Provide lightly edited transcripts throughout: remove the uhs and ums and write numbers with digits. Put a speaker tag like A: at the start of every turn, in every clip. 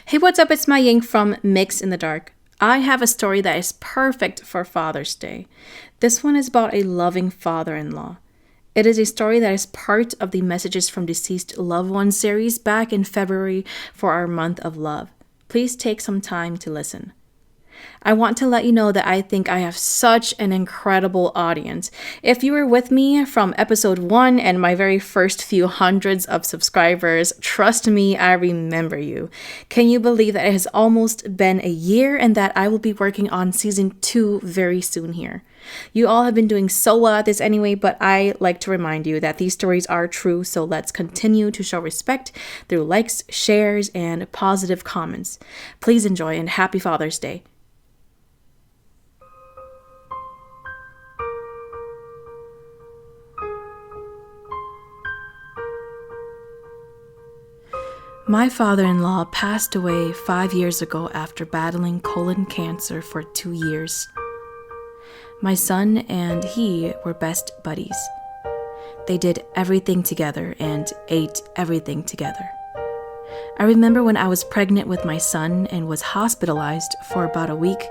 A: Hey, what's up? It's Ma Ying from Mix in the Dark. I have a story that is perfect for Father's Day. This one is about a loving father-in-law. It is a story that is part of the Messages from Deceased Loved Ones series back in February for our month of love. Please take some time to listen. I want to let you know that I think I have such an incredible audience. If you were with me from episode 1 and my very first few hundreds of subscribers, trust me, I remember you. Can you believe that it has almost been a year and that I will be working on season 2 very soon here? You all have been doing so well at this anyway, but I like to remind you that these stories are true, so let's continue to show respect through likes, shares, and positive comments. Please enjoy and happy Father's Day. My father-in-law passed away 5 years ago after battling colon cancer for 2 years. My son and he were best buddies. They did everything together and ate everything together. I remember when I was pregnant with my son and was hospitalized for about a week,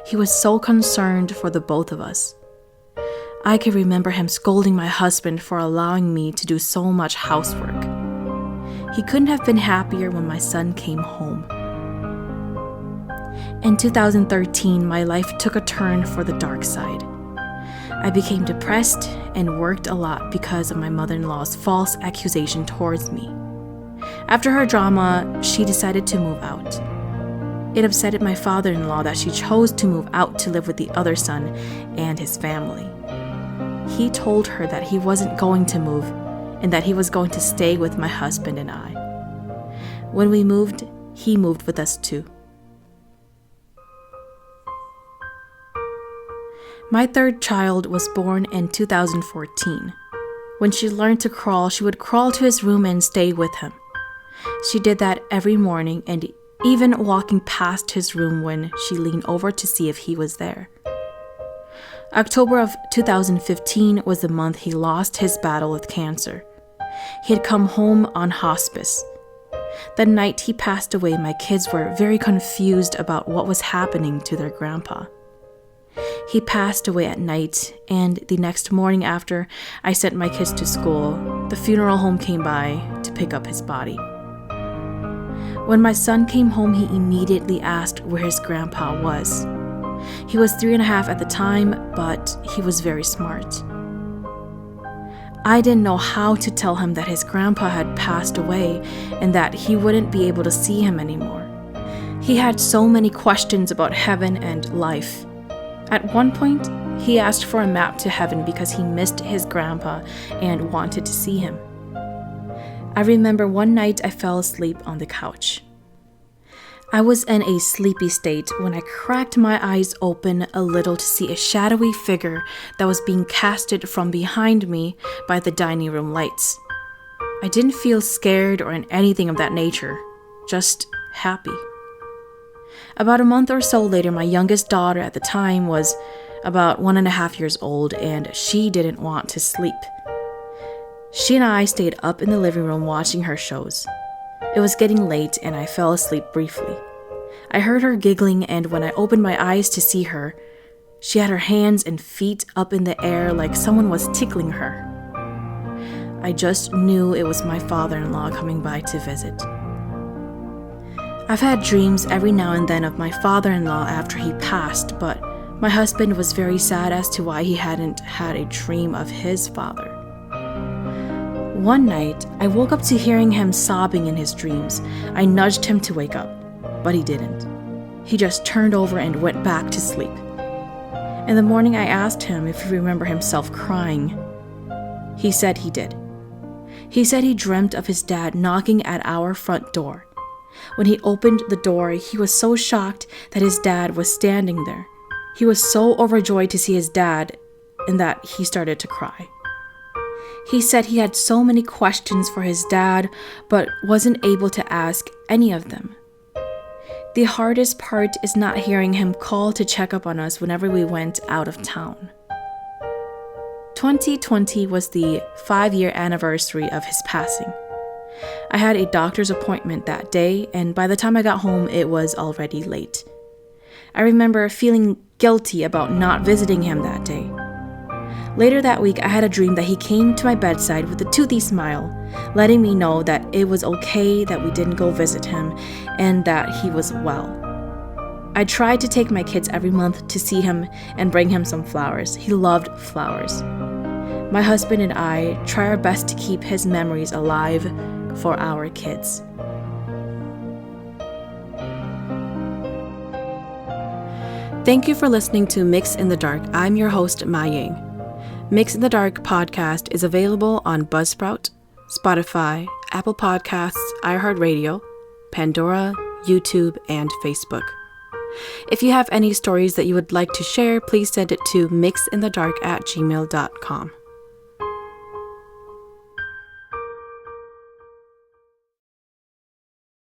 A: he was so concerned for the both of us. I can remember him scolding my husband for allowing me to do so much housework. He couldn't have been happier when my son came home. In 2013, my life took a turn for the dark side. I became depressed and worked a lot because of my mother-in-law's false accusation towards me. After her drama, she decided to move out. It upset my father-in-law that she chose to move out to live with the other son and his family. He told her that he wasn't going to move and that he was going to stay with my husband and I. When we moved, he moved with us too. My third child was born in 2014. When she learned to crawl, she would crawl to his room and stay with him. She did that every morning and even walking past his room when she leaned over to see if he was there. October of 2015 was the month he lost his battle with cancer. He had come home on hospice. The night he passed away, my kids were very confused about what was happening to their grandpa. He passed away at night, and the next morning after I sent my kids to school, the funeral home came by to pick up his body. When my son came home, he immediately asked where his grandpa was. He was 3.5 at the time, but he was very smart. I didn't know how to tell him that his grandpa had passed away and that he wouldn't be able to see him anymore. He had so many questions about heaven and life. At one point, he asked for a map to heaven because he missed his grandpa and wanted to see him. I remember one night I fell asleep on the couch. I was in a sleepy state when I cracked my eyes open a little to see a shadowy figure that was being casted from behind me by the dining room lights. I didn't feel scared or anything of that nature, just happy. About a month or so later, my youngest daughter at the time was about 1.5 years old, and she didn't want to sleep. She and I stayed up in the living room watching her shows. It was getting late and I fell asleep briefly. I heard her giggling, and when I opened my eyes to see her, she had her hands and feet up in the air like someone was tickling her. I just knew it was my father-in-law coming by to visit. I've had dreams every now and then of my father-in-law after he passed, but my husband was very sad as to why he hadn't had a dream of his father. One night, I woke up to hearing him sobbing in his dreams. I nudged him to wake up, but he didn't. He just turned over and went back to sleep. In the morning, I asked him if he remembered himself crying. He said he did. He said he dreamt of his dad knocking at our front door. When he opened the door, he was so shocked that his dad was standing there. He was so overjoyed to see his dad and that he started to cry. He said he had so many questions for his dad, but wasn't able to ask any of them. The hardest part is not hearing him call to check up on us whenever we went out of town. 2020 was the 5-year anniversary of his passing. I had a doctor's appointment that day, and by the time I got home, it was already late. I remember feeling guilty about not visiting him that day. Later that week, I had a dream that he came to my bedside with a toothy smile, letting me know that it was okay that we didn't go visit him and that he was well. I tried to take my kids every month to see him and bring him some flowers. He loved flowers. My husband and I try our best to keep his memories alive for our kids. Thank you for listening to Mix in the Dark. I'm your host, Ma Ying. Mix in the Dark podcast is available on Buzzsprout, Spotify, Apple Podcasts, iHeartRadio, Pandora, YouTube, and Facebook. If you have any stories that you would like to share, please send it to mixinthedark@gmail.com.